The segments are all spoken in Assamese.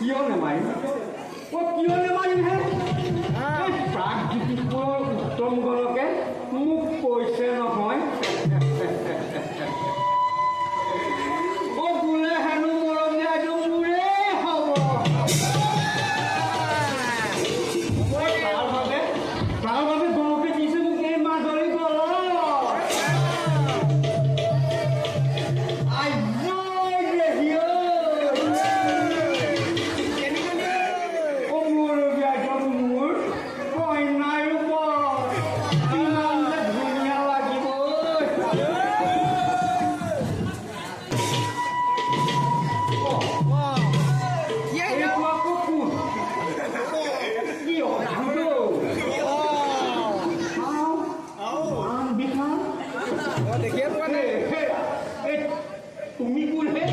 কিয় নেমাৰিম কিয় নেমাৰিমহে এই প্ৰাগজ্যোতিষপুৰৰ উত্তম গণকে মোক কৈছে নহয় বোলে হেনো মৰম দিয়াটো মোৰে হ'ব তাৰ বাবে গণকে দিছে মোক এই মাজৰি তুমি কোনহে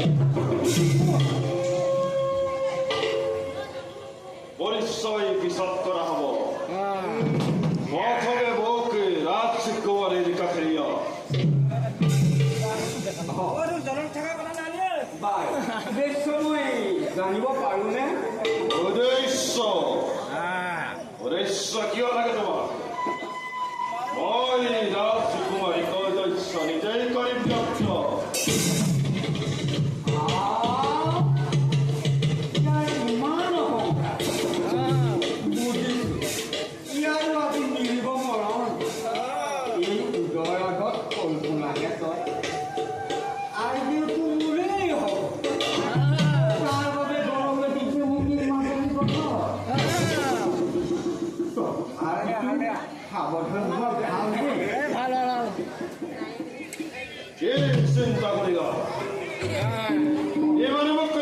পৰিচয় পিছত কৰা হ'ব প্ৰথমে মোক ৰাজকুমাৰীৰ কাষেৰীয়া মই জানিব পাৰোঁনে উদ্দেশ্য কিয় লাগে তোমাক মই ৰাজকুমাৰীক উদ্দেশ্য নিজেই কৰিম ব্যক্ত চিন্তা কৰিবা এই মানে মোক